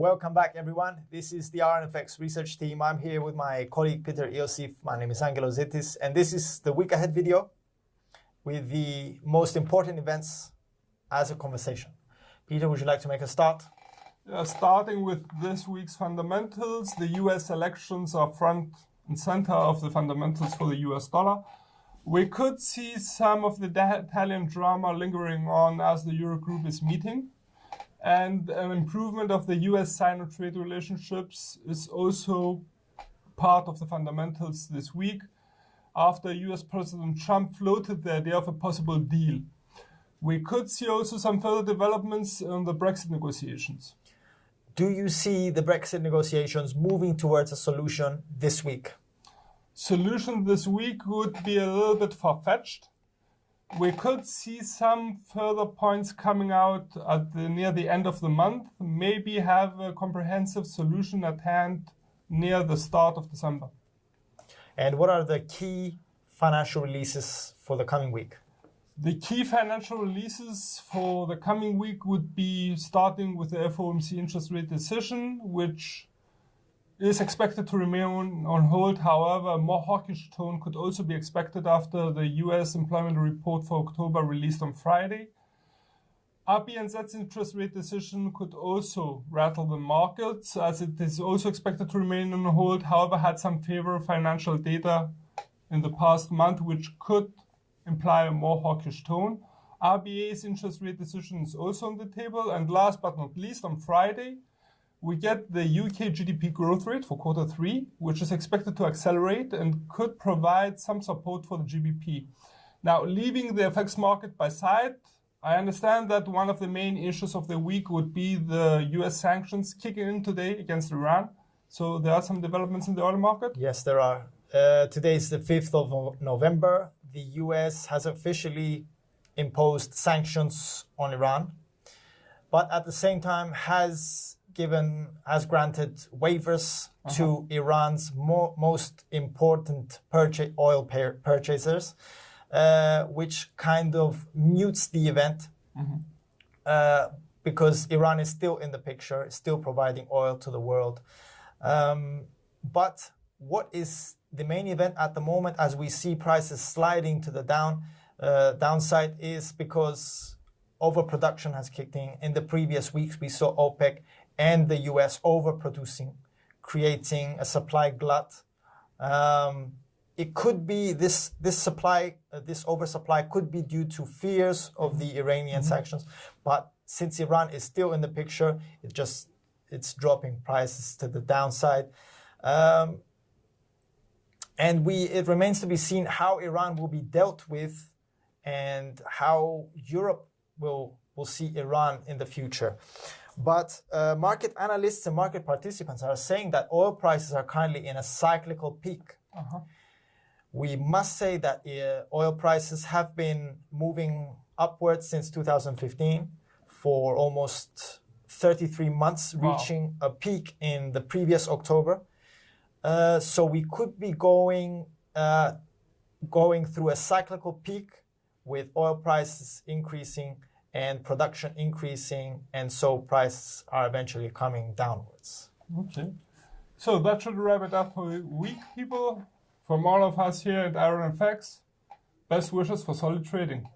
Welcome back, everyone. This is the IronFX research team. I'm here with my colleague Peter Iosif. My name is Angelo Zitis, and this is the week ahead video with the most important events as a conversation. Peter, would you like to make a start? Starting with this week's fundamentals, the US elections are front and center of the fundamentals for the US dollar. We could see some of the Italian drama lingering on as the Eurogroup is meeting. And an improvement of the US-Sino trade relationships is also part of the fundamentals this week after US President Trump floated the idea of a possible deal. We could see also some further developments on the Brexit negotiations. Do you see the Brexit negotiations moving towards a solution this week? Solution this week would be a little bit far-fetched. We could see some further points coming out near the end of the month, maybe have a comprehensive solution at hand near the start of December. And what are the key financial releases for the coming week? The key financial releases for the coming week would be starting with the FOMC interest rate decision, which is expected to remain on hold. However, a more hawkish tone could also be expected after the US employment report for October released on Friday. RBNZ's interest rate decision could also rattle the markets, as it is also expected to remain on hold. However, had some favorable financial data in the past month, which could imply a more hawkish tone. RBA's interest rate decision is also on the table. And last but not least, on Friday, we get the UK GDP growth rate for Q3, which is expected to accelerate and could provide some support for the GBP. Now, leaving the FX market by side, I understand that one of the main issues of the week would be the US sanctions kicking in today against Iran. So there are some developments in the oil market? Yes, there are. Today is the 5th of November. The US has officially imposed sanctions on Iran, but at the same time has granted waivers to Iran's most important oil purchasers, which kind of mutes the event because Iran is still in the picture, still providing oil to the world. But what is the main event at the moment, as we see prices sliding to the downside, is because overproduction has kicked in. In the previous weeks, we saw OPEC and the US overproducing, creating a supply glut. It could be this oversupply could be due to fears of the Iranian sanctions, but since Iran is still in the picture, it's dropping prices to the downside. And it remains to be seen how Iran will be dealt with and how Europe will see Iran in the future. But market analysts and market participants are saying that oil prices are currently in a cyclical peak. We must say that oil prices have been moving upwards since 2015 for almost 33 months, reaching a peak in the previous October. So we could be going through a cyclical peak with oil prices increasing and production increasing, and so prices are eventually coming downwards. Okay. So that should wrap it up for the week, people. From all of us here at IronFX, best wishes for solid trading.